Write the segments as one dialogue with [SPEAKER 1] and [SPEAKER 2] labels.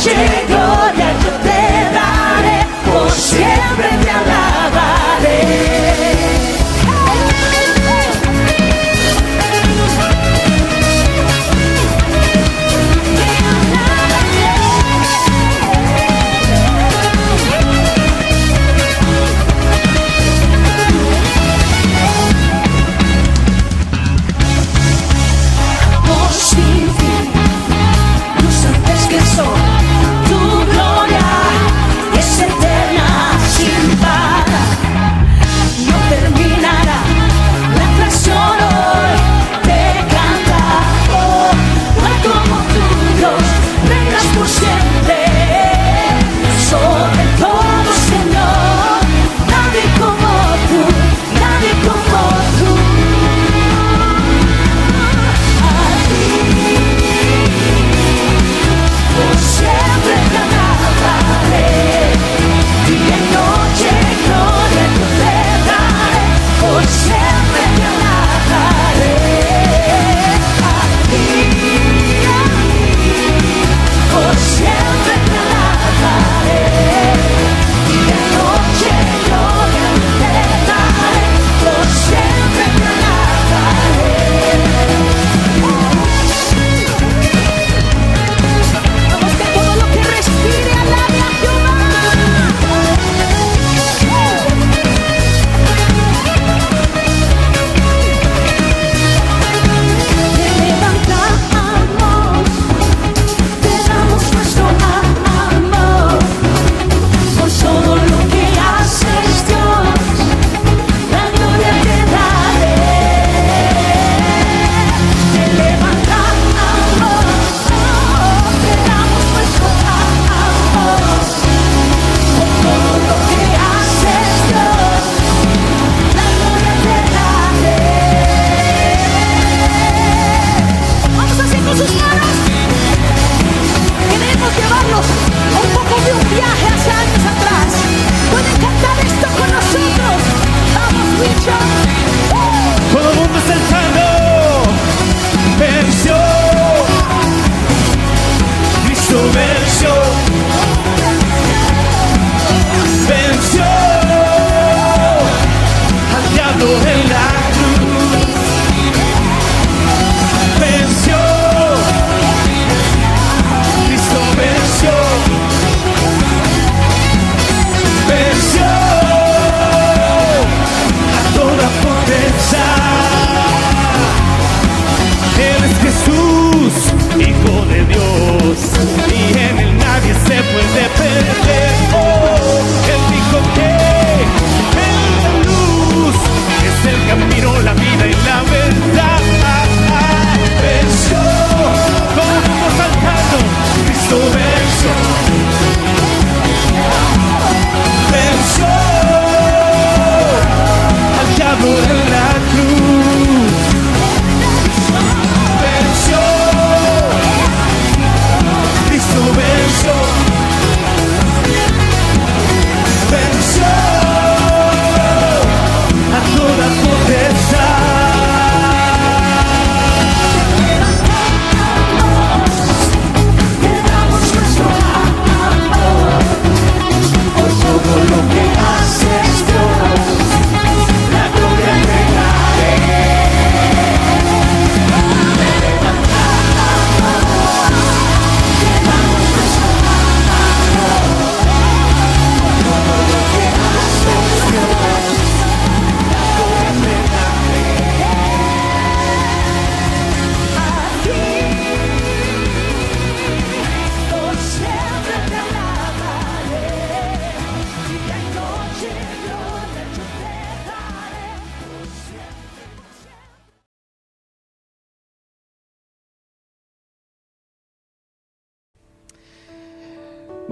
[SPEAKER 1] noche gloria yo te daré, por siempre te alabaré.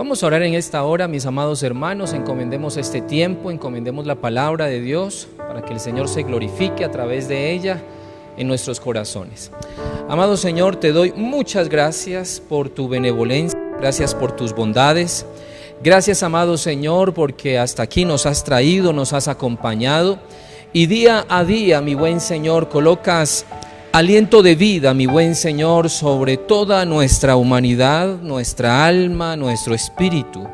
[SPEAKER 2] Vamos a orar en esta hora, mis amados hermanos. Encomendemos este tiempo, encomendemos la palabra de Dios para que el Señor se glorifique a través de ella en nuestros corazones. Amado Señor, te doy muchas gracias por tu benevolencia, gracias por tus bondades. Gracias, amado Señor, porque hasta aquí nos has traído, nos has acompañado y día a día, mi buen Señor, colocas aliento de vida, mi buen Señor, sobre toda nuestra humanidad, nuestra alma, nuestro espíritu.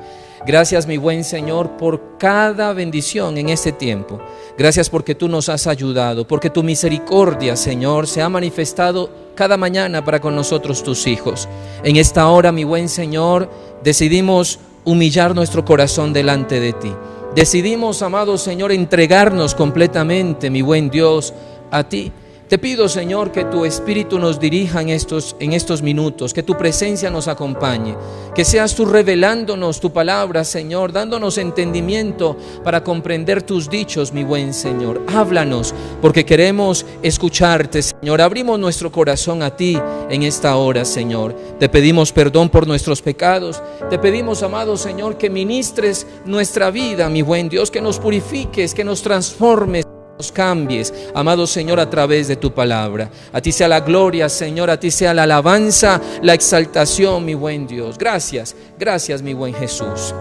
[SPEAKER 2] Gracias, mi buen Señor, por cada bendición en este tiempo. Gracias porque tú nos has ayudado, porque tu misericordia, Señor, se ha manifestado cada mañana para con nosotros, tus hijos. En esta hora, mi buen Señor, decidimos humillar nuestro corazón delante de ti. Decidimos, amado Señor, entregarnos completamente, mi buen Dios, a ti. Te pido, Señor, que tu Espíritu nos dirija en estos minutos, que tu presencia nos acompañe, que seas tú revelándonos tu palabra, Señor, dándonos entendimiento para comprender tus dichos, mi buen Señor. Háblanos, porque queremos escucharte, Señor. Abrimos nuestro corazón a ti en esta hora, Señor. Te pedimos perdón por nuestros pecados. Te pedimos, amado Señor, que ministres nuestra vida, mi buen Dios, que nos purifiques, que nos transformes, nos cambies, amado Señor, a través de tu palabra. A ti sea la gloria, Señor, a ti sea la alabanza, la exaltación, mi buen Dios. Gracias, gracias, mi buen Jesús.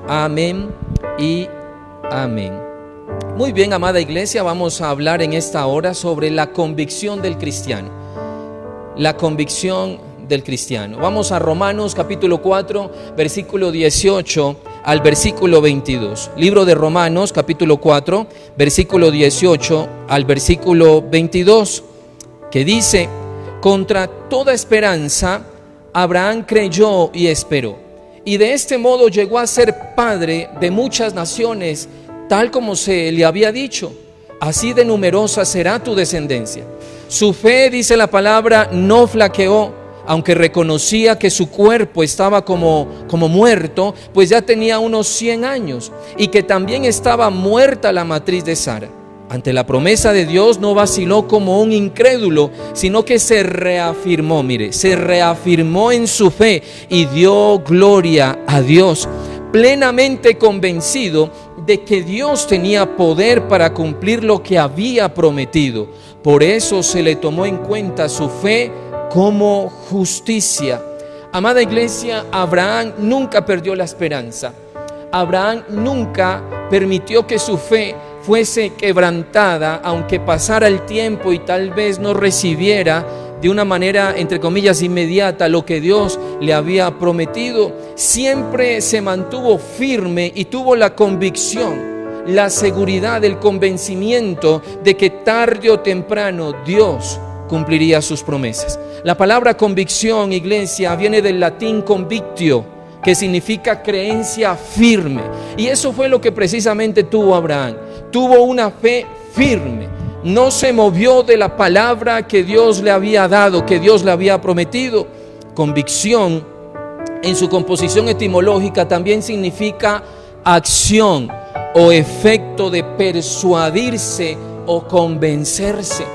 [SPEAKER 2] Amén y amén. Muy bien, amada iglesia, vamos a hablar en esta hora sobre la convicción del cristiano. La convicción del cristiano. Vamos a Romanos capítulo 4, versículo 18 al versículo 22. Libro de Romanos capítulo 4, versículo 18 al versículo 22, que dice: contra toda esperanza Abraham creyó y esperó, y de este modo llegó a ser padre de muchas naciones, tal como se le había dicho: así de numerosa será tu descendencia. Su fe, dice la palabra, no flaqueó, aunque reconocía que su cuerpo estaba como muerto, pues ya tenía unos 100 años, y que también estaba muerta la matriz de Sara. Ante la promesa de Dios no vaciló como un incrédulo, sino que se reafirmó, se reafirmó en su fe y dio gloria a Dios, plenamente convencido de que Dios tenía poder para cumplir lo que había prometido. Por eso se le tomó en cuenta su fe como justicia. Amada iglesia, Abraham nunca perdió la esperanza. Abraham nunca permitió que su fe fuese quebrantada, aunque pasara el tiempo y tal vez no recibiera de una manera, entre comillas, inmediata lo que Dios le había prometido. Siempre se mantuvo firme y tuvo la convicción, la seguridad, el convencimiento de que tarde o temprano Dios cumpliría sus promesas. La palabra convicción, iglesia, viene del latín convictio, que significa creencia firme. Y eso fue lo que precisamente tuvo Abraham. Tuvo una fe firme. No se movió de la palabra que Dios le había dado, que Dios le había prometido. Convicción, en su composición etimológica, también significa acción o efecto de persuadirse o convencerse.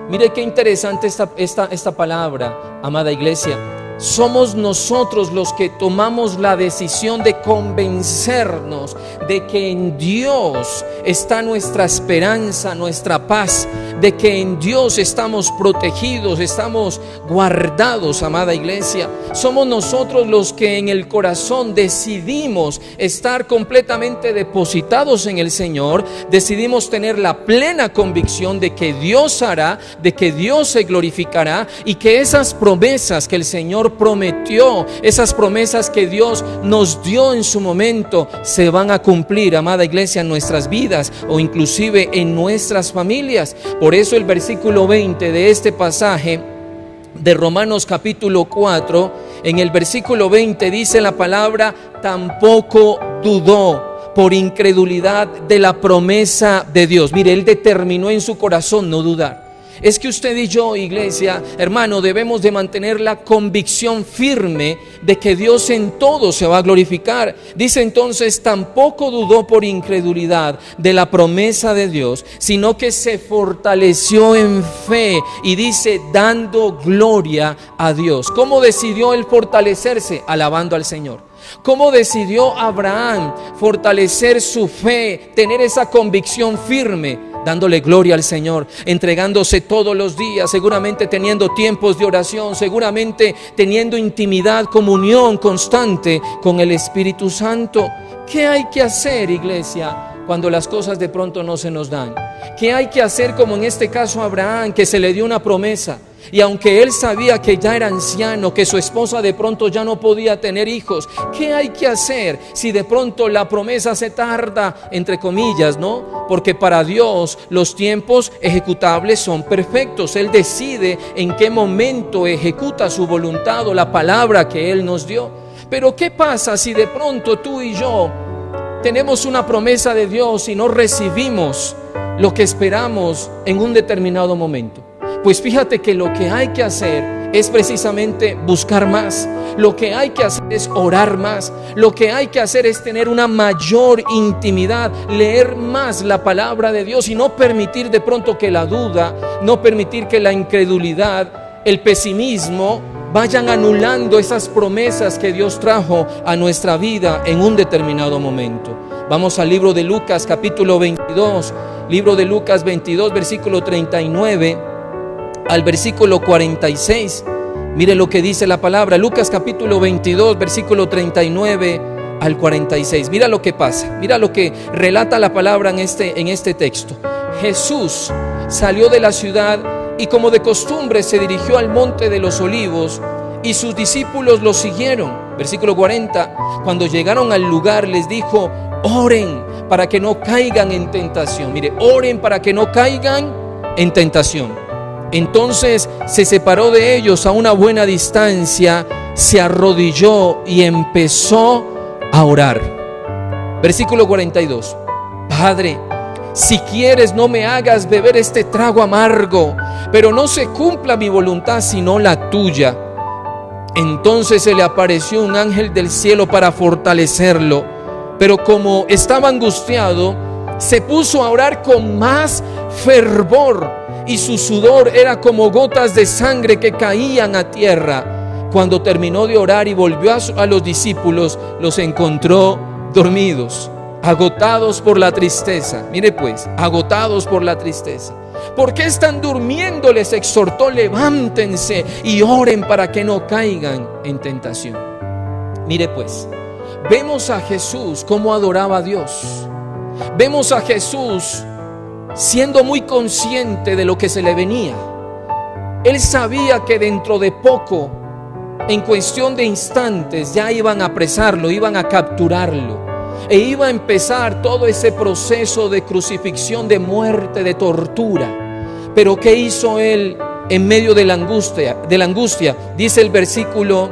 [SPEAKER 2] Mire qué interesante esta palabra, amada iglesia. Somos nosotros los que tomamos la decisión de convencernos de que en Dios está nuestra esperanza, nuestra paz, de que en Dios estamos protegidos, estamos guardados, amada iglesia. Somos nosotros los que en el corazón decidimos estar completamente depositados en el Señor, decidimos tener la plena convicción de que Dios hará, de que Dios se glorificará y que esas promesas que el Señor prometió, esas promesas que Dios nos dio en su momento, se van a cumplir, amada iglesia, en nuestras vidas o inclusive en nuestras familias. Por eso el versículo 20 de este pasaje de Romanos capítulo 4, en el versículo 20 dice la palabra: tampoco dudó por incredulidad de la promesa de Dios. Mire, él determinó en su corazón no dudar. Es que usted y yo, iglesia, hermano, debemos de mantener la convicción firme de que Dios en todo se va a glorificar. Dice entonces: tampoco dudó por incredulidad de la promesa de Dios, sino que se fortaleció en fe, y dice, dando gloria a Dios. ¿Cómo decidió él fortalecerse? Alabando al Señor. ¿Cómo decidió Abraham fortalecer su fe, tener esa convicción firme? Dándole gloria al Señor, entregándose todos los días, seguramente teniendo tiempos de oración, seguramente teniendo intimidad, comunión constante con el Espíritu Santo. ¿Qué hay que hacer, iglesia, cuando las cosas de pronto no se nos dan? ¿Qué hay que hacer como en este caso a Abraham, que se le dio una promesa? Y aunque él sabía que ya era anciano, que su esposa de pronto ya no podía tener hijos, ¿qué hay que hacer si de pronto la promesa se tarda, entre comillas, ¿no? Porque para Dios los tiempos ejecutables son perfectos. Él decide en qué momento ejecuta su voluntad o la palabra que Él nos dio. Pero ¿qué pasa si de pronto tú y yo tenemos una promesa de Dios y no recibimos lo que esperamos en un determinado momento? Pues fíjate que lo que hay que hacer es precisamente buscar más. Lo que hay que hacer es orar más. Lo que hay que hacer es tener una mayor intimidad, leer más la palabra de Dios y no permitir de pronto que la duda, no permitir que la incredulidad, el pesimismo vayan anulando esas promesas que Dios trajo a nuestra vida en un determinado momento. Vamos al libro de Lucas capítulo 22, libro de Lucas 22 versículo 39 al versículo 46. Mire lo que dice la palabra. Lucas capítulo 22 versículo 39 al 46. Mira lo que pasa, mira lo que relata la palabra en este texto. Jesús salió de la ciudad y como de costumbre se dirigió al monte de los olivos y sus discípulos lo siguieron. Versículo 40. Cuando llegaron al lugar les dijo: oren para que no caigan en tentación. Mire, oren para que no caigan en tentación. Entonces se separó de ellos a una buena distancia, se arrodilló y empezó a orar. Versículo 42. Padre, si quieres, no me hagas beber este trago amargo, pero no se cumpla mi voluntad sino la tuya. Entonces se le apareció un ángel del cielo para fortalecerlo, pero como estaba angustiado, se puso a orar con más fervor y su sudor era como gotas de sangre que caían a tierra. Cuando terminó de orar y volvió a los discípulos, los encontró dormidos, agotados por la tristeza. Mire pues, agotados por la tristeza. ¿Por qué están durmiendo?, les exhortó. Levántense y oren para que no caigan en tentación. Mire pues, vemos a Jesús cómo adoraba a Dios. Vemos a Jesús siendo muy consciente de lo que se le venía. Él sabía que dentro de poco, en cuestión de instantes, ya iban a apresarlo, iban a capturarlo, e iba a empezar todo ese proceso de crucifixión, de muerte, de tortura. Pero ¿qué hizo él en medio de la angustia? Dice el versículo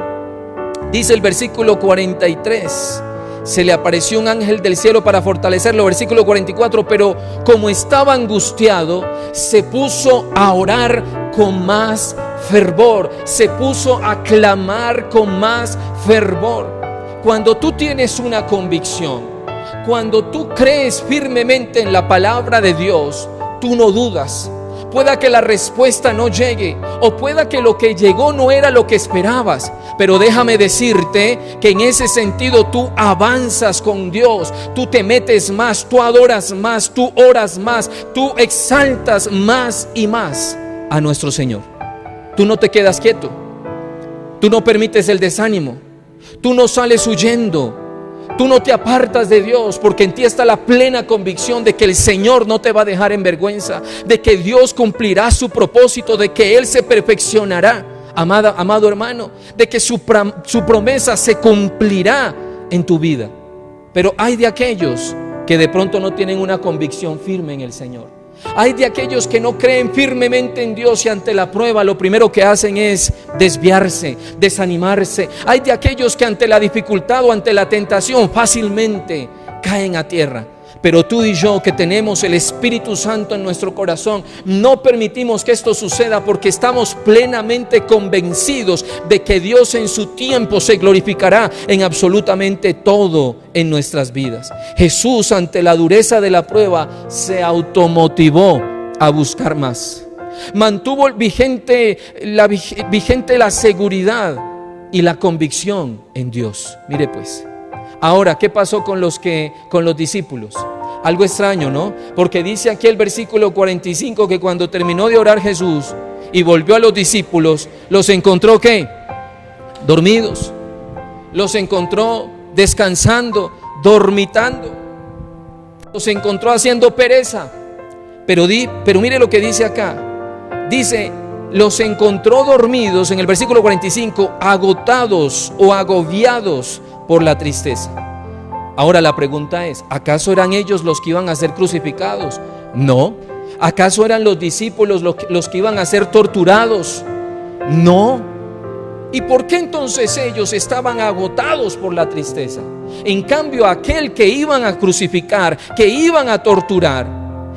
[SPEAKER 2] 43. Se le apareció un ángel del cielo para fortalecerlo. Versículo 44. Pero como estaba angustiado, se puso a orar con más fervor. Se puso a clamar con más fervor. Cuando tú tienes una convicción, cuando tú crees firmemente en la palabra de Dios, tú no dudas. Pueda que la respuesta no llegue, o pueda que lo que llegó no era lo que esperabas, pero déjame decirte que en ese sentido tú avanzas con Dios, tú te metes más, tú adoras más, tú oras más, tú exaltas más y más a nuestro Señor. Tú no te quedas quieto, tú no permites el desánimo, tú no sales huyendo. Tú no te apartas de Dios, porque en ti está la plena convicción de que el Señor no te va a dejar en vergüenza, de que Dios cumplirá su propósito, de que Él se perfeccionará, amado hermano, de que su promesa se cumplirá en tu vida. Pero hay de aquellos que de pronto no tienen una convicción firme en el Señor. Hay de aquellos que no creen firmemente en Dios y ante la prueba lo primero que hacen es desviarse, desanimarse. Hay de aquellos que ante la dificultad o ante la tentación fácilmente caen a tierra. Pero tú y yo, que tenemos el Espíritu Santo en nuestro corazón, no permitimos que esto suceda, porque estamos plenamente convencidos de que Dios en su tiempo se glorificará en absolutamente todo en nuestras vidas. Jesús, ante la dureza de la prueba, se automotivó a buscar más. Mantuvo vigente la seguridad y la convicción en Dios. Mire pues, ahora, ¿qué pasó con los discípulos? Algo extraño, ¿no? Porque dice aquí el versículo 45 que cuando terminó de orar Jesús y volvió a los discípulos, los encontró ¿qué? Dormidos. Los encontró descansando, dormitando. los encontró haciendo pereza. Pero mire lo que dice acá. Dice, los encontró dormidos, en el versículo 45, agotados o agobiados por la tristeza. Ahora la pregunta es, ¿acaso eran ellos los que iban a ser crucificados? No. ¿Acaso eran los discípulos los que iban a ser torturados? No. ¿Y por qué entonces ellos estaban agotados por la tristeza? En cambio, aquel que iban a crucificar, que iban a torturar,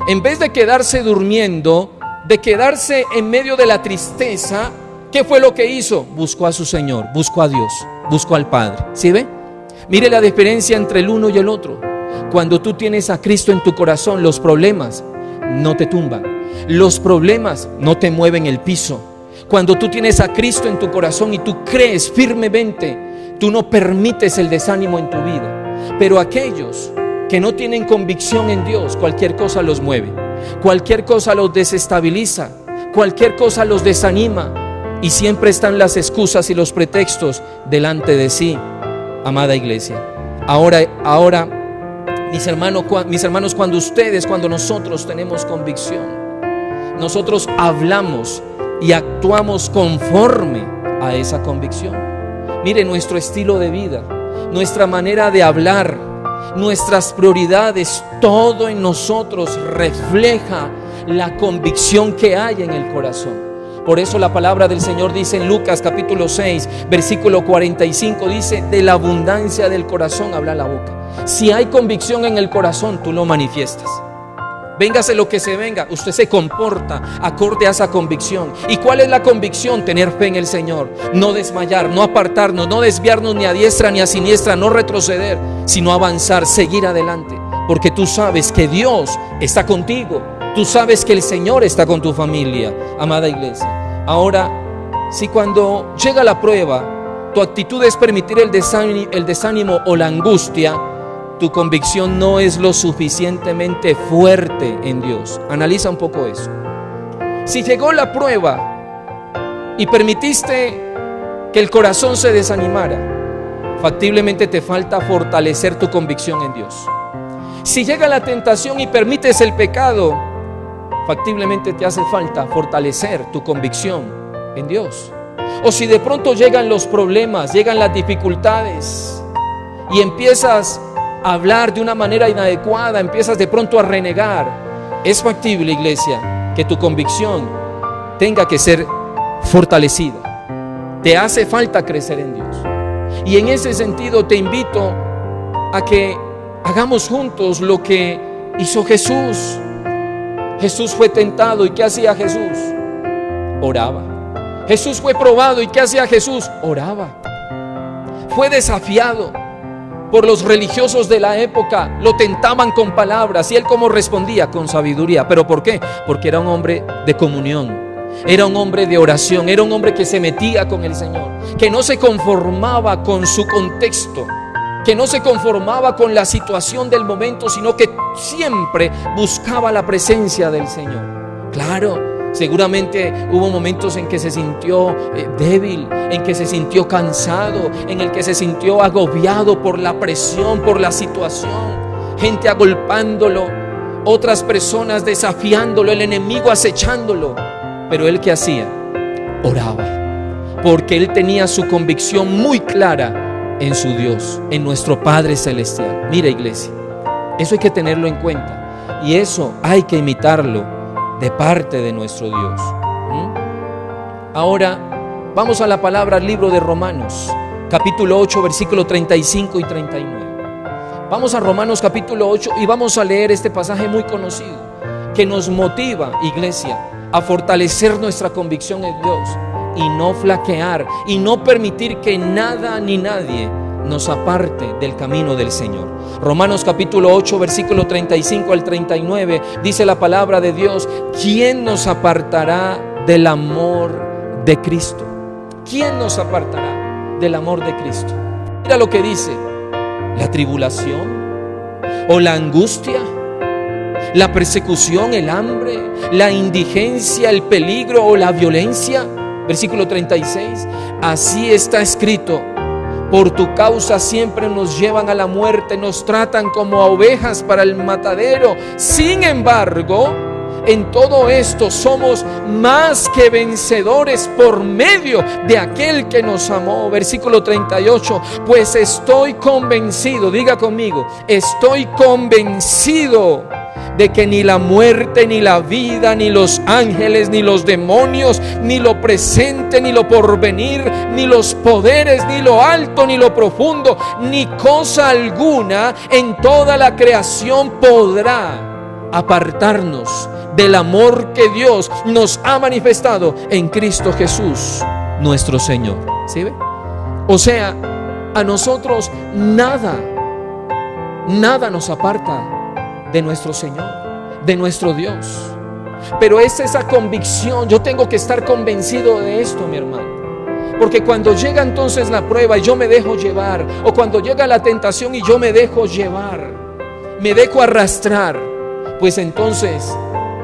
[SPEAKER 2] en vez de quedarse durmiendo, de quedarse en medio de la tristeza, ¿qué fue lo que hizo? Buscó a su Señor, buscó a Dios, buscó al Padre. ¿Sí ve? Mire la diferencia entre el uno y el otro. Cuando tú tienes a Cristo en tu corazón, los problemas no te tumban, los problemas no te mueven el piso. Cuando tú tienes a Cristo en tu corazón y tú crees firmemente, tú no permites el desánimo en tu vida. Pero aquellos que no tienen convicción en Dios, cualquier cosa los mueve, cualquier cosa los desestabiliza, cualquier cosa los desanima, y siempre están las excusas y los pretextos delante de sí. Amada iglesia, ahora mis hermanos, cuando nosotros tenemos convicción, nosotros hablamos y actuamos conforme a esa convicción. Mire, nuestro estilo de vida, nuestra manera de hablar, nuestras prioridades, todo en nosotros refleja la convicción que hay en el corazón. Por eso la palabra del Señor dice en Lucas capítulo 6, versículo 45, dice, de la abundancia del corazón habla la boca. Si hay convicción en el corazón, tú lo manifiestas. Véngase lo que se venga, usted se comporta acorde a esa convicción. ¿Y cuál es la convicción? Tener fe en el Señor, no desmayar, no apartarnos, no desviarnos ni a diestra ni a siniestra, no retroceder, sino avanzar, seguir adelante. Porque tú sabes que Dios está contigo, tú sabes que el Señor está con tu familia, amada iglesia. Ahora, si cuando llega la prueba, tu actitud es permitir el desánimo o la angustia, tu convicción no es lo suficientemente fuerte en Dios. Analiza un poco eso. Si llegó la prueba y permitiste que el corazón se desanimara, factiblemente te falta fortalecer tu convicción en Dios. Si llega la tentación y permites el pecado, factiblemente te hace falta fortalecer tu convicción en Dios. O si de pronto llegan los problemas, llegan las dificultades y empiezas a hablar de una manera inadecuada, empiezas de pronto a renegar, es factible, iglesia, que tu convicción tenga que ser fortalecida. Te hace falta crecer en Dios. Y en ese sentido te invito a que hagamos juntos lo que hizo Jesús. Jesús fue tentado, ¿y qué hacía Jesús? Oraba. Jesús fue probado, ¿y qué hacía Jesús? Oraba. Fue desafiado por los religiosos de la época, lo tentaban con palabras, y él ¿cómo respondía? Con sabiduría. ¿Pero por qué? Porque era un hombre de comunión, era un hombre de oración, era un hombre que se metía con el Señor, que no se conformaba con su contexto, que no se conformaba con la situación del momento, sino que siempre buscaba la presencia del Señor. Claro, seguramente hubo momentos en que se sintió débil, en que se sintió cansado, en el que se sintió agobiado por la presión, por la situación, gente agolpándolo, otras personas desafiándolo, el enemigo acechándolo. Pero él, ¿qué hacía? Oraba, porque él tenía su convicción muy clara en su Dios, en nuestro Padre Celestial. Mira, iglesia, eso hay que tenerlo en cuenta, y eso hay que imitarlo de parte de nuestro Dios. Ahora vamos a la palabra, al libro de Romanos capítulo 8, versículo 35 y 39. Vamos a Romanos capítulo 8 y vamos a leer este pasaje muy conocido que nos motiva, iglesia, a fortalecer nuestra convicción en Dios y no flaquear y no permitir que nada ni nadie nos aparte del camino del Señor. Romanos capítulo 8, versículo 35 al 39, dice la palabra de Dios: ¿quién nos apartará del amor de Cristo? ¿Quién nos apartará del amor de Cristo? Mira lo que dice: la tribulación o la angustia, la persecución, el hambre, la indigencia, el peligro o la violencia. Versículo 36, así está escrito: Por tu causa siempre nos llevan a la muerte, nos tratan como a ovejas para el matadero. Sin embargo, en todo esto somos más que vencedores por medio de aquel que nos amó. Versículo 38, pues estoy convencido, diga conmigo, estoy convencido de que ni la muerte, ni la vida, ni los ángeles, ni los demonios, ni lo presente, ni lo porvenir, ni los poderes, ni lo alto, ni lo profundo, ni cosa alguna en toda la creación podrá apartarnos del amor que Dios nos ha manifestado en Cristo Jesús, nuestro Señor. ¿Sí ve? O sea, a nosotros nada nos aparta de nuestro Señor, de nuestro Dios. Pero es esa convicción, yo tengo que estar convencido de esto, mi hermano. Porque cuando llega entonces la prueba y yo me dejo llevar, o cuando llega la tentación y yo me dejo llevar, me dejo arrastrar, pues entonces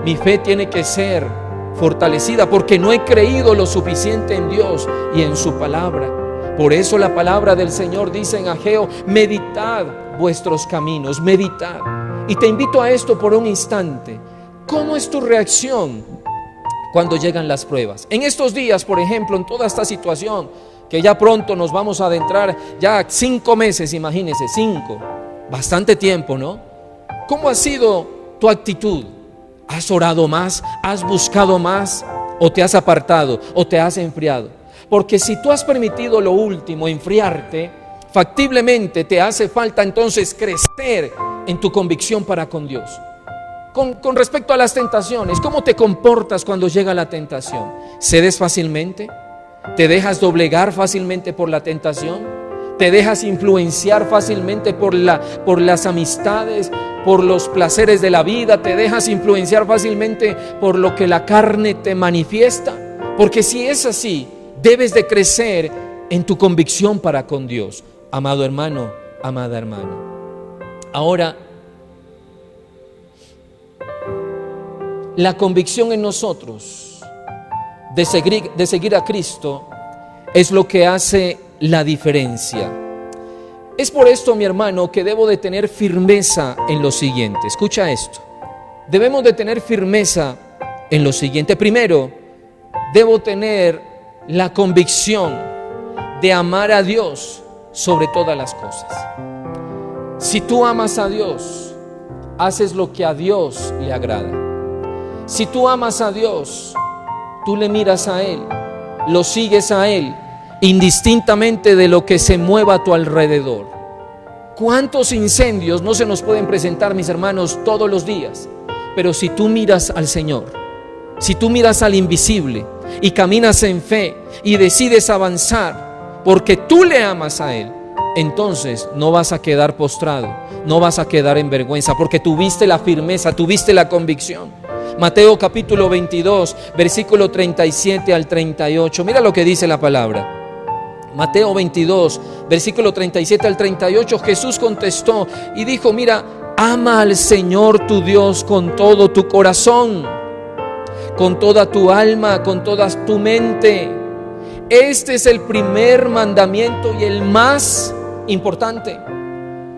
[SPEAKER 2] mi fe tiene que ser fortalecida, porque no he creído lo suficiente en Dios y en su palabra. Por eso la palabra del Señor dice en Ageo: meditad vuestros caminos, meditad. Y te invito a esto por un instante. ¿Cómo es tu reacción cuando llegan las pruebas? En estos días, por ejemplo, en toda esta situación, que ya pronto nos vamos a adentrar, ya 5 meses, imagínense, 5, bastante tiempo, ¿no? ¿Cómo ha sido tu actitud? ¿Has orado más? ¿Has buscado más? ¿O te has apartado? ¿O te has enfriado? Porque si tú has permitido lo último, enfriarte, factiblemente te hace falta entonces crecer en tu convicción para con Dios. Con respecto a las tentaciones, ¿cómo te comportas cuando llega la tentación? ¿Cedes fácilmente? ¿Te dejas doblegar fácilmente por la tentación? ¿Te dejas influenciar fácilmente por las amistades, por los placeres de la vida? ¿Te dejas influenciar fácilmente por lo que la carne te manifiesta? Porque si es así, debes de crecer en tu convicción para con Dios, amado hermano, amada hermana. Ahora, la convicción en nosotros de seguir a Cristo es lo que hace la diferencia. Es por esto, mi hermano, que debo de tener firmeza en lo siguiente. Escucha esto. Debemos de tener firmeza en lo siguiente. Primero, debo tener la convicción de amar a Dios sobre todas las cosas. Si tú amas a Dios, haces lo que a Dios le agrada. Si tú amas a Dios, tú le miras a Él, lo sigues a Él, indistintamente de lo que se mueva a tu alrededor. ¿Cuántos incendios no se nos pueden presentar, mis hermanos, todos los días? Pero si tú miras al Señor, si tú miras al invisible y caminas en fe y decides avanzar porque tú le amas a Él, entonces no vas a quedar postrado, no vas a quedar en vergüenza, porque tuviste la firmeza, tuviste la convicción. Mateo capítulo 22, versículo 37 al 38. Mira lo que dice la palabra. Mateo 22, versículo 37 al 38. Jesús contestó y dijo: mira, ama al Señor tu Dios con todo tu corazón, con toda tu alma, con toda tu mente. Este es el primer mandamiento y el más importante.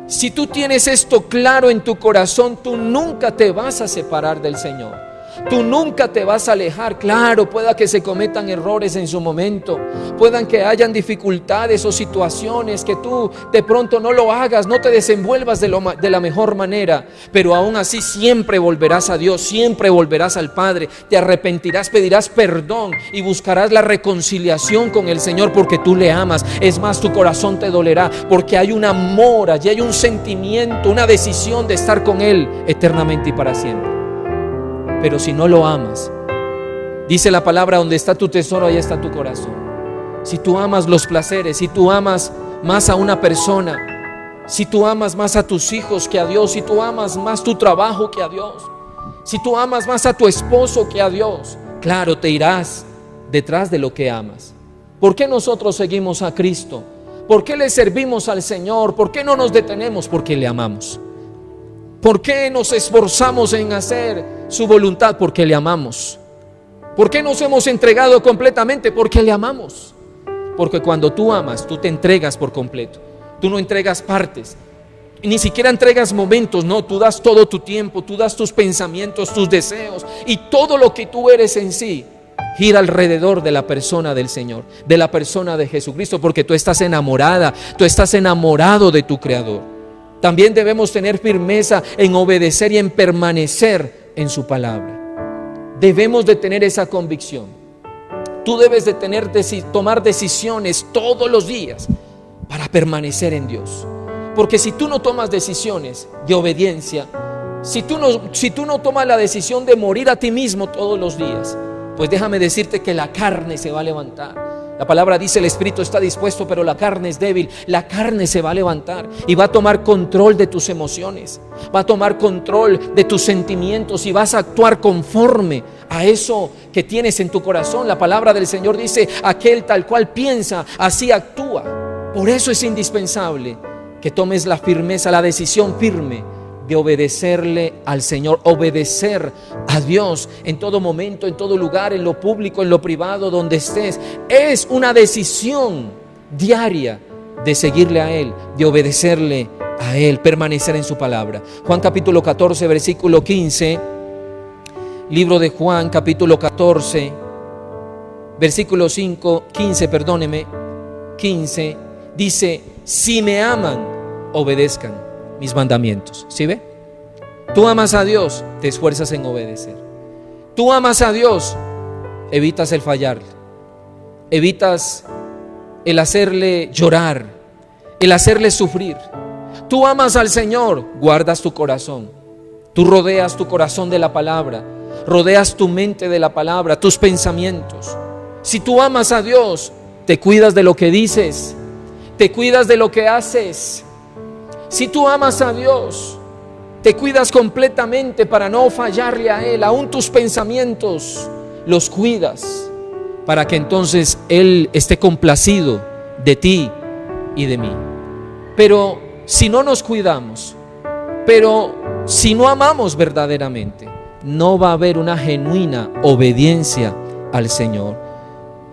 [SPEAKER 2] Si tú tienes esto claro en tu corazón, tú nunca te vas a separar del Señor. Tú nunca te vas a alejar. Claro, pueda que se cometan errores en su momento, puedan que hayan dificultades o situaciones que tú de pronto no lo hagas, no te desenvuelvas de la mejor manera, pero aún así siempre volverás a Dios, siempre volverás al Padre, te arrepentirás, pedirás perdón y buscarás la reconciliación con el Señor porque tú le amas. Es más, tu corazón te dolerá porque hay un amor, allí hay un sentimiento, una decisión de estar con Él eternamente y para siempre. Pero si no lo amas, dice la palabra: donde está tu tesoro, ahí está tu corazón. Si tú amas los placeres, si tú amas más a una persona, si tú amas más a tus hijos que a Dios, si tú amas más tu trabajo que a Dios, si tú amas más a tu esposo que a Dios, claro, te irás detrás de lo que amas. ¿Por qué nosotros seguimos a Cristo? ¿Por qué le servimos al Señor? ¿Por qué no nos detenemos? Porque le amamos. ¿Por qué nos esforzamos en hacer su voluntad? Porque le amamos. ¿Por qué nos hemos entregado completamente? Porque le amamos. Porque cuando tú amas, tú te entregas por completo. Tú no entregas partes, ni siquiera entregas momentos, no, tú das todo tu tiempo, tú das tus pensamientos, tus deseos, y todo lo que tú eres en sí gira alrededor de la persona del Señor, de la persona de Jesucristo, porque tú estás enamorada, tú estás enamorado de tu Creador. También debemos tener firmeza en obedecer y en permanecer en su palabra. Debemos de tener esa convicción. Tú debes de tomar decisiones todos los días para permanecer en Dios. Porque si tú no tomas decisiones de obediencia, si tú no tomas la decisión de morir a ti mismo todos los días, pues déjame decirte que la carne se va a levantar. La palabra dice: el espíritu está dispuesto, pero la carne es débil. La carne se va a levantar y va a tomar control de tus emociones, va a tomar control de tus sentimientos, y vas a actuar conforme a eso que tienes en tu corazón. La palabra del Señor dice: aquel tal cual piensa, así actúa. Por eso es indispensable que tomes la firmeza, la decisión firme de obedecerle al Señor, obedecer a Dios en todo momento, en todo lugar, en lo público, en lo privado, donde estés. Es una decisión diaria de seguirle a Él, de obedecerle a Él, permanecer en su palabra. Juan capítulo 14, versículo 15, libro de Juan capítulo 14, versículo 15, dice: si me aman, obedezcan mis mandamientos. ¿Sí ve? Tú amas a Dios, te esfuerzas en obedecer. Tú amas a Dios, evitas el fallarle, evitas el hacerle llorar, el hacerle sufrir. Tú amas al Señor, guardas tu corazón. Tú rodeas tu corazón de la palabra, rodeas tu mente de la palabra, tus pensamientos. Si tú amas a Dios, te cuidas de lo que dices, te cuidas de lo que haces. Si tú amas a Dios, te cuidas completamente para no fallarle a Él. Aún tus pensamientos los cuidas para que entonces Él esté complacido de ti y de mí. Pero si no nos cuidamos, pero si no amamos verdaderamente, no va a haber una genuina obediencia al Señor.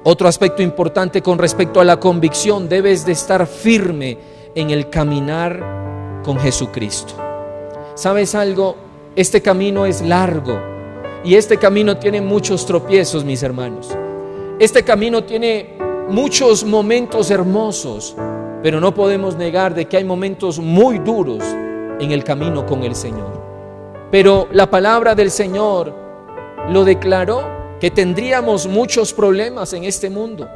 [SPEAKER 2] Otro aspecto importante con respecto a la convicción: debes de estar firme en el caminar con Jesucristo. ¿Sabes algo? Este camino es largo y este camino tiene muchos tropiezos, mis hermanos. Este camino tiene muchos momentos hermosos, pero no podemos negar de que hay momentos muy duros en el camino con el Señor. Pero la palabra del Señor lo declaró, que tendríamos muchos problemas en este mundo,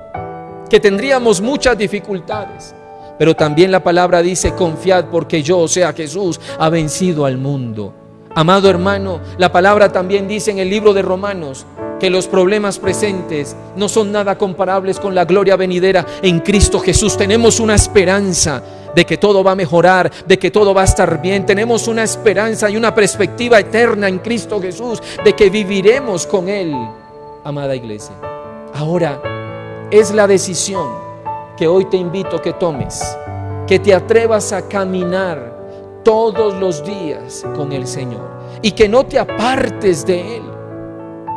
[SPEAKER 2] que tendríamos muchas dificultades. Pero también la palabra dice: confiad porque yo, o sea Jesús, ha vencido al mundo. Amado hermano, la palabra también dice en el libro de Romanos que los problemas presentes no son nada comparables con la gloria venidera en Cristo Jesús. Tenemos una esperanza de que todo va a mejorar, de que todo va a estar bien. Tenemos una esperanza y una perspectiva eterna en Cristo Jesús, de que viviremos con Él, amada iglesia. Ahora es la decisión que hoy te invito que tomes, que te atrevas a caminar todos los días con el Señor y que no te apartes de Él.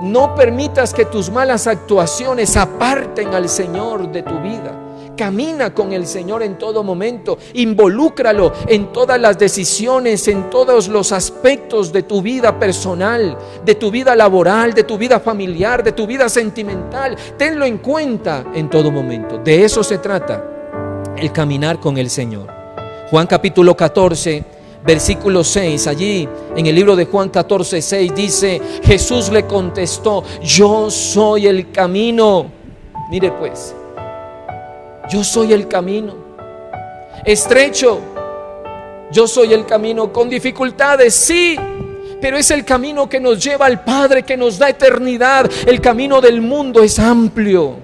[SPEAKER 2] No permitas que tus malas actuaciones aparten al Señor de tu vida. Camina con el Señor en todo momento, involúcralo en todas las decisiones, en todos los aspectos de tu vida personal, de tu vida laboral, de tu vida familiar, de tu vida sentimental. Tenlo en cuenta en todo momento. De eso se trata el caminar con el Señor. Juan capítulo 14, versículo 6, allí en el libro de Juan 14, 6 dice: Jesús le contestó: yo soy el camino. Mire pues, yo soy el camino estrecho, yo soy el camino con dificultades, sí, pero es el camino que nos lleva al Padre, que nos da eternidad. El camino del mundo es amplio,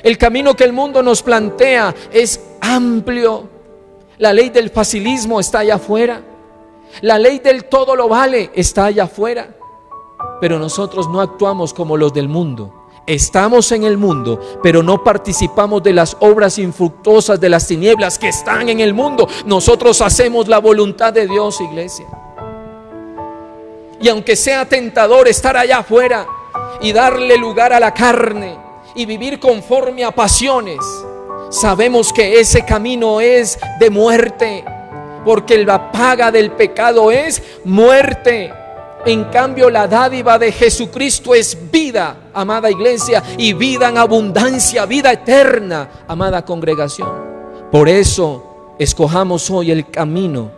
[SPEAKER 2] el camino que el mundo nos plantea es amplio. La ley del facilismo está allá afuera, la ley del todo lo vale está allá afuera, pero nosotros no actuamos como los del mundo. Estamos en el mundo, pero no participamos de las obras infructuosas de las tinieblas que están en el mundo. Nosotros hacemos la voluntad de Dios, iglesia. Y aunque sea tentador estar allá afuera y darle lugar a la carne y vivir conforme a pasiones, sabemos que ese camino es de muerte, porque la paga del pecado es muerte. En cambio, la dádiva de Jesucristo es vida, amada iglesia, y vida en abundancia, vida eterna, amada congregación. Por eso escojamos hoy el camino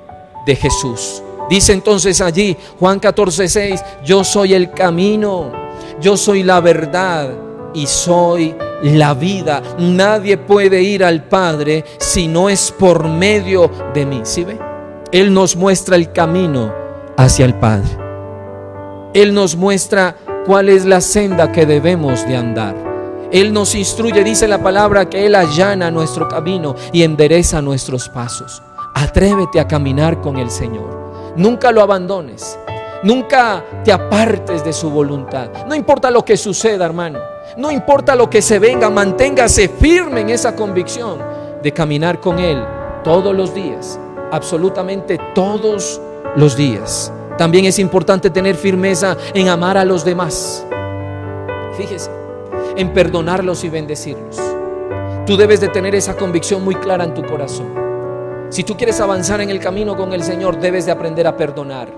[SPEAKER 2] de Jesús. Dice entonces allí Juan 14:6: yo soy el camino, yo soy la verdad y soy la vida. Nadie puede ir al Padre si no es por medio de mí. ¿Sí ve? Él nos muestra el camino hacia el Padre. Él nos muestra cuál es la senda que debemos de andar. Él nos instruye, dice la palabra, que Él allana nuestro camino y endereza nuestros pasos. Atrévete a caminar con el Señor. Nunca lo abandones. Nunca te apartes de su voluntad. No importa lo que suceda, hermano. No importa lo que se venga. Manténgase firme en esa convicción de caminar con Él todos los días. Absolutamente todos los días. También es importante tener firmeza en amar a los demás. Fíjese, en perdonarlos y bendecirlos. Tú debes de tener esa convicción muy clara en tu corazón. Si tú quieres avanzar en el camino con el Señor, debes de aprender a perdonar.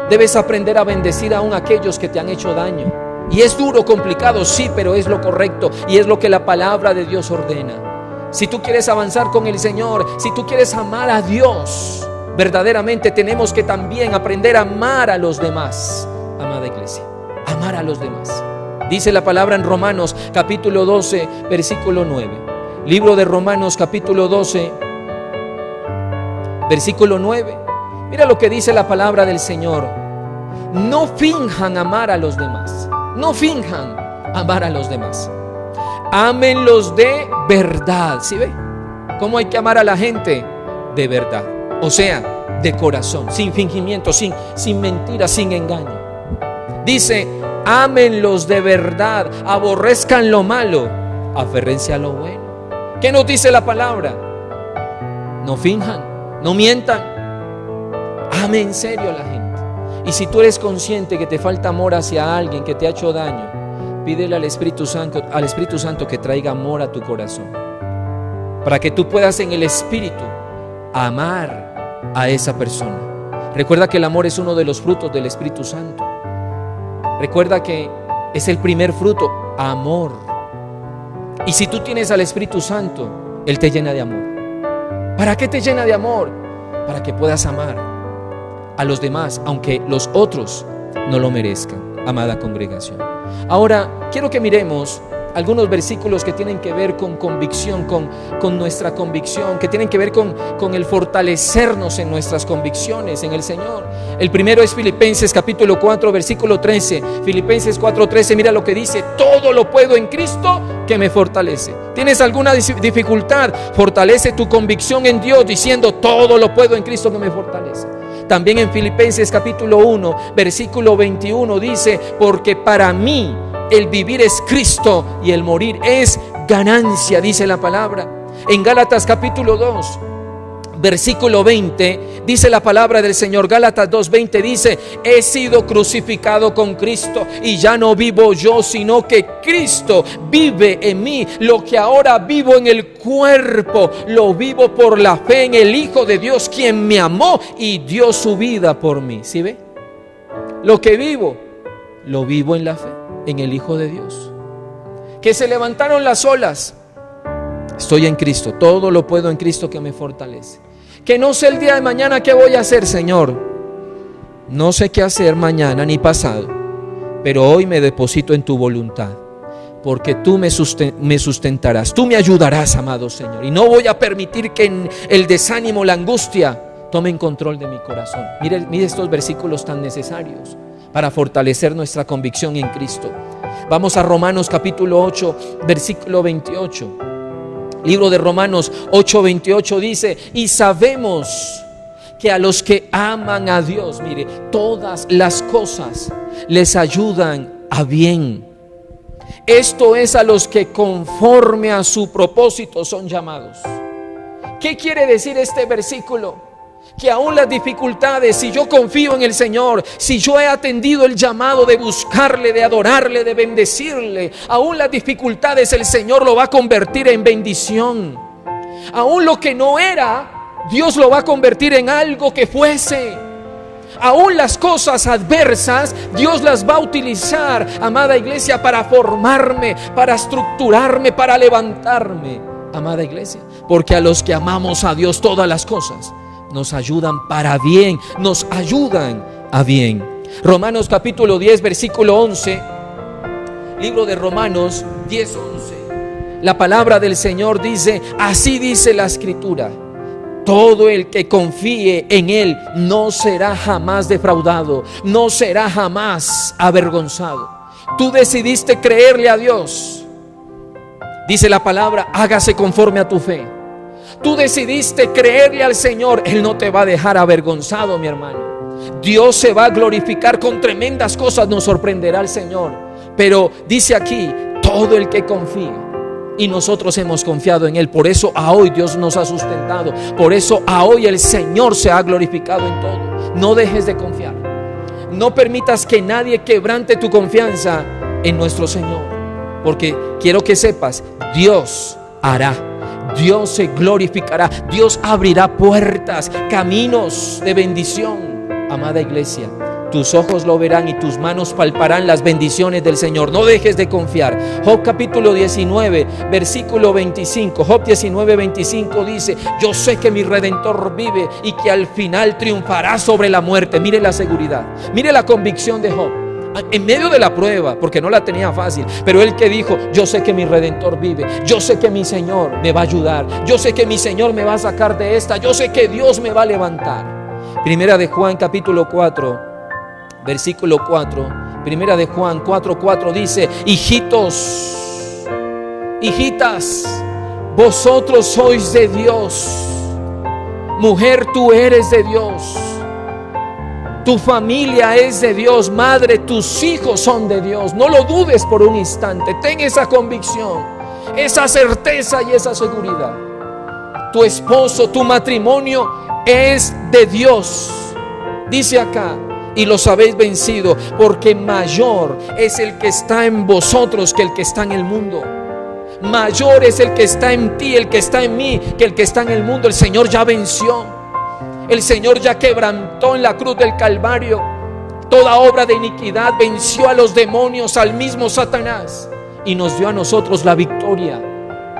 [SPEAKER 2] Debes aprender a bendecir aún a aquellos que te han hecho daño. Y es duro, complicado, sí, pero es lo correcto y es lo que la palabra de Dios ordena. Si tú quieres avanzar con el Señor, si tú quieres amar a Dios, verdaderamente tenemos que también aprender a amar a los demás, amada iglesia, amar a los demás. Dice la palabra en Romanos capítulo 12, versículo 9. Libro de Romanos capítulo 12, versículo 9. Mira lo que dice la palabra del Señor. No finjan amar a los demás. No finjan amar a los demás. Ámenlos de verdad. ¿Sí ve? ¿Cómo hay que amar a la gente? De verdad. O sea, de corazón, sin fingimiento, sin mentira, sin engaño. Dice, ámenlos de verdad, aborrezcan lo malo, aférrense a lo bueno. ¿Qué nos dice la palabra? No finjan, no mientan. Ame en serio a la gente. Y si tú eres consciente que te falta amor hacia alguien que te ha hecho daño, pídele al Espíritu Santo que traiga amor a tu corazón, para que tú puedas en el Espíritu amar a esa persona. Recuerda que el amor es uno de los frutos del Espíritu Santo. Recuerda que es el primer fruto, amor. Y si tú tienes al Espíritu Santo, Él te llena de amor. ¿Para qué te llena de amor? Para que puedas amar a los demás, aunque los otros no lo merezcan, amada congregación. Ahora, quiero que miremos algunos versículos que tienen que ver con convicción, con nuestra convicción, que tienen que ver con el fortalecernos en nuestras convicciones en el Señor. El primero es Filipenses capítulo 4, versículo 13. Filipenses 4:13, mira lo que dice: todo lo puedo en Cristo que me fortalece. ¿Tienes alguna dificultad? Fortalece tu convicción en Dios diciendo: todo lo puedo en Cristo que me fortalece. También en Filipenses capítulo 1, versículo 21 dice: porque para mí el vivir es Cristo y el morir es ganancia, dice la palabra. En Gálatas capítulo 2, versículo 20, dice la palabra del Señor. Gálatas 2:20 dice: he sido crucificado con Cristo y ya no vivo yo, sino que Cristo vive en mí. Lo que ahora vivo en el cuerpo, lo vivo por la fe en el Hijo de Dios, quien me amó y dio su vida por mí. ¿Sí ve? Lo que vivo, lo vivo en la fe en el Hijo de Dios. Que se levantaron las olas, estoy en Cristo, todo lo puedo en Cristo que me fortalece. Que no sé el día de mañana qué voy a hacer, Señor. No sé qué hacer mañana ni pasado, pero hoy me deposito en tu voluntad, porque tú me sustentarás, tú me ayudarás, amado Señor. Y no voy a permitir que el desánimo, la angustia tomen control de mi corazón. Mire estos versículos tan necesarios para fortalecer nuestra convicción en Cristo. Vamos a Romanos capítulo 8, versículo 28. Libro de Romanos 8:28 dice: y sabemos que a los que aman a Dios, mire, todas las cosas les ayudan a bien. Esto es a los que conforme a su propósito son llamados. ¿Qué quiere decir este versículo? Que aún las dificultades, si yo confío en el Señor, si yo he atendido el llamado de buscarle, de adorarle, de bendecirle, aún las dificultades el Señor lo va a convertir en bendición. Aún lo que no era, Dios lo va a convertir en algo que fuese. Aún las cosas adversas, Dios las va a utilizar, amada iglesia, para formarme, para estructurarme, para levantarme, amada iglesia. Porque a los que amamos a Dios, todas las cosas nos ayudan para bien, nos ayudan a bien. Romanos capítulo 10, versículo 11. Libro de Romanos 10, 11. La palabra del Señor dice: así dice la Escritura, todo el que confíe en Él no será jamás defraudado, no será jamás avergonzado. Tú decidiste creerle a Dios. Dice la palabra: hágase conforme a tu fe. Tú decidiste creerle al Señor. Él no te va a dejar avergonzado, mi hermano. Dios se va a glorificar con tremendas cosas, nos sorprenderá el Señor. Pero dice aquí: todo el que confíe. Y nosotros hemos confiado en Él. Por eso a hoy Dios nos ha sustentado. Por eso a hoy el Señor se ha glorificado en todo. No dejes de confiar. No permitas que nadie quebrante tu confianza en nuestro Señor. Porque quiero que sepas, Dios hará. Dios se glorificará. Dios abrirá puertas, caminos de bendición. Amada iglesia, tus ojos lo verán y tus manos palparán las bendiciones del Señor. No dejes de confiar. Job capítulo 19, versículo 25. Job 19, 25 dice: yo sé que mi Redentor vive y que al final triunfará sobre la muerte. Mire la seguridad, mire la convicción de Job en medio de la prueba, porque no la tenía fácil. Pero él que dijo: yo sé que mi Redentor vive, yo sé que mi Señor me va a ayudar, yo sé que mi Señor me va a sacar de esta, yo sé que Dios me va a levantar. Primera de Juan capítulo 4, versículo 4. Primera de Juan 4:4 dice: hijitos, hijitas, vosotros sois de Dios. Mujer, tú eres de Dios. Tu familia es de Dios. Madre, tus hijos son de Dios. No lo dudes por un instante. Ten esa convicción, esa certeza y esa seguridad. Tu esposo, tu matrimonio es de Dios. Dice acá: y los habéis vencido, porque mayor es el que está en vosotros que el que está en el mundo. Mayor es el que está en ti, el que está en mí, que el que está en el mundo. El Señor ya venció. El Señor ya quebrantó en la cruz del Calvario toda obra de iniquidad. Venció a los demonios, al mismo Satanás, y nos dio a nosotros la victoria.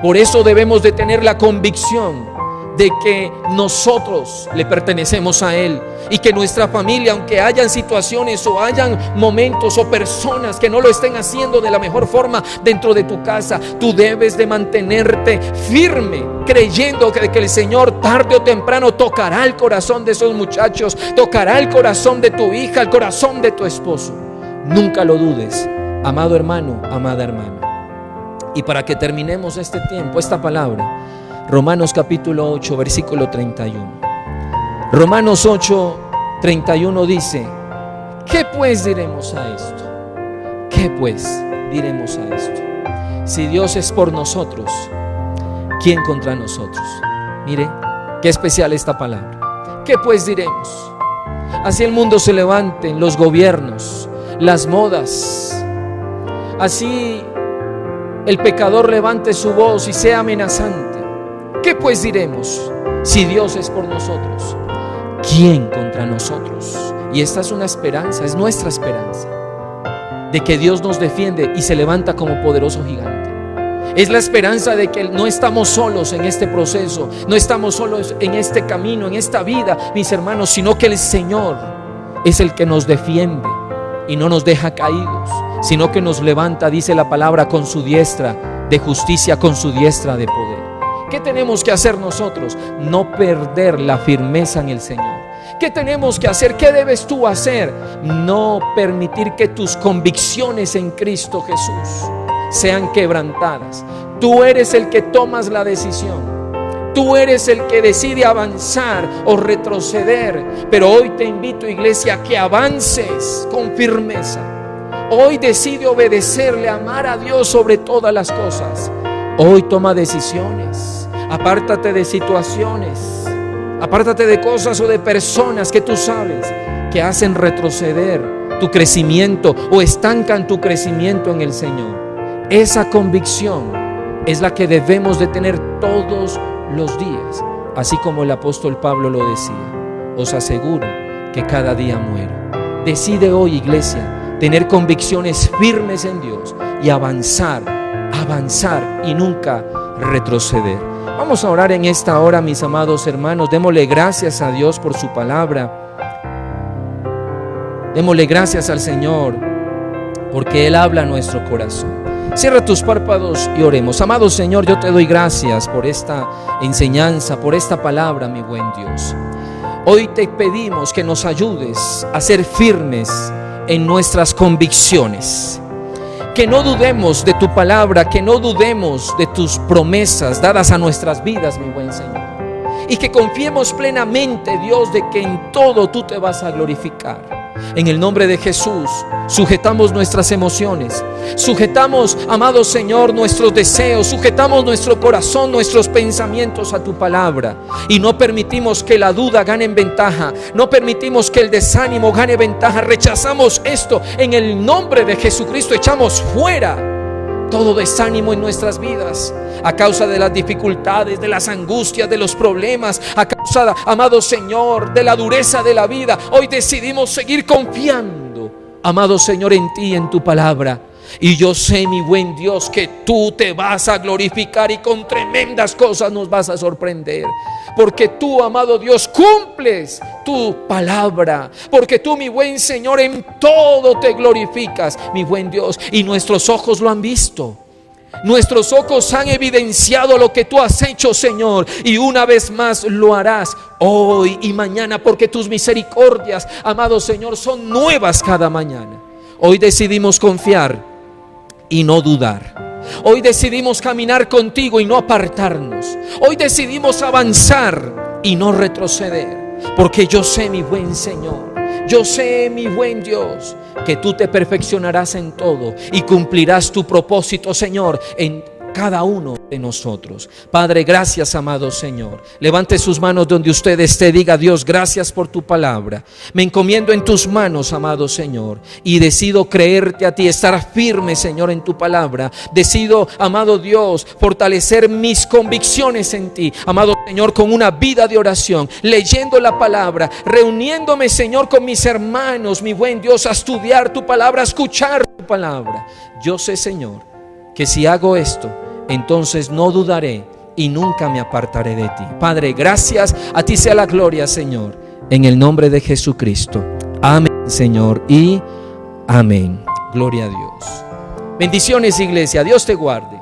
[SPEAKER 2] Por eso debemos de tener la convicción de que nosotros le pertenecemos a Él, y que nuestra familia, aunque hayan situaciones o hayan momentos o personas que no lo estén haciendo de la mejor forma dentro de tu casa, tú debes de mantenerte firme, creyendo que el Señor tarde o temprano tocará el corazón de esos muchachos, tocará el corazón de tu hija, el corazón de tu esposo. Nunca lo dudes, amado hermano, amada hermana. Y para que terminemos este tiempo, esta palabra, Romanos capítulo 8, versículo 31. Romanos 8, 31 dice: ¿qué pues diremos a esto? ¿Qué pues diremos a esto? Si Dios es por nosotros, ¿quién contra nosotros? Mire, qué especial esta palabra. ¿Qué pues diremos? Así el mundo se levante, los gobiernos, las modas. Así el pecador levante su voz y sea amenazante. ¿Qué pues diremos? Si Dios es por nosotros, ¿quién contra nosotros? Y esta es una esperanza, es nuestra esperanza, de que Dios nos defiende y se levanta como poderoso gigante. Es la esperanza de que no estamos solos en este proceso, no estamos solos en este camino, en esta vida, mis hermanos, sino que el Señor es el que nos defiende y no nos deja caídos, sino que nos levanta, dice la palabra, con su diestra de justicia, con su diestra de poder. ¿Qué tenemos que hacer nosotros? No perder la firmeza en el Señor. ¿Qué tenemos que hacer? ¿Qué debes tú hacer? No permitir que tus convicciones en Cristo Jesús sean quebrantadas. Tú eres el que tomas la decisión. Tú eres el que decide avanzar o retroceder. Pero hoy te invito, iglesia, a que avances con firmeza. Hoy decide obedecerle, amar a Dios sobre todas las cosas. Hoy toma decisiones. Apártate de situaciones, apártate de cosas o de personas que tú sabes que hacen retroceder tu crecimiento o estancan tu crecimiento en el Señor. Esa convicción es la que debemos de tener todos los días, así como el apóstol Pablo lo decía. Os aseguro que cada día muero. Decide hoy, iglesia, tener convicciones firmes en Dios y avanzar y nunca retroceder. Vamos a orar en esta hora, mis amados hermanos. Démosle gracias a Dios por su palabra. Démosle gracias al Señor porque Él habla a nuestro corazón. Cierra tus párpados y oremos. Amado Señor, yo te doy gracias por esta enseñanza, por esta palabra, mi buen Dios. Hoy te pedimos que nos ayudes a ser firmes en nuestras convicciones. Que no dudemos de tu palabra, que no dudemos de tus promesas dadas a nuestras vidas, mi buen Señor. Y que confiemos plenamente, Dios, de que en todo tú te vas a glorificar. En el nombre de Jesús, sujetamos nuestras emociones, sujetamos, amado Señor, nuestros deseos, sujetamos nuestro corazón, nuestros pensamientos a tu palabra. Y no permitimos que la duda gane ventaja, no permitimos que el desánimo gane ventaja. Rechazamos esto en el nombre de Jesucristo. Echamos fuera todo desánimo en nuestras vidas a causa de las dificultades, de las angustias, de los problemas, a causa, amado Señor, de la dureza de la vida. Hoy decidimos seguir confiando, amado Señor, en ti, en tu palabra. Y yo sé, mi buen Dios, que tú te vas a glorificar y con tremendas cosas nos vas a sorprender. Porque tú, amado Dios, cumples tu palabra. Porque tú, mi buen Señor, en todo te glorificas, mi buen Dios. Y nuestros ojos lo han visto. Nuestros ojos han evidenciado lo que tú has hecho, Señor. Y una vez más lo harás hoy y mañana. Porque tus misericordias, amado Señor, son nuevas cada mañana. Hoy decidimos confiar y no dudar. Hoy decidimos caminar contigo y no apartarnos. Hoy decidimos avanzar y no retroceder. Porque yo sé, mi buen Señor, yo sé, mi buen Dios, que tú te perfeccionarás en todo y cumplirás tu propósito, Señor, en cada uno de nosotros. Padre, gracias, amado Señor. Levante sus manos donde usted esté. Diga: Dios, gracias por tu palabra. Me encomiendo en tus manos, amado Señor, y decido creerte a ti, estar firme, Señor, en tu palabra. Decido, amado Dios, fortalecer mis convicciones en ti, amado Señor, con una vida de oración, leyendo la palabra, reuniéndome, Señor, con mis hermanos, mi buen Dios, a estudiar tu palabra, a escuchar tu palabra. Yo sé, Señor, que si hago esto, entonces no dudaré y nunca me apartaré de ti. Padre, gracias. A ti sea la gloria, Señor, en el nombre de Jesucristo. Amén, Señor, y amén. Gloria a Dios. Bendiciones, iglesia. Dios te guarde.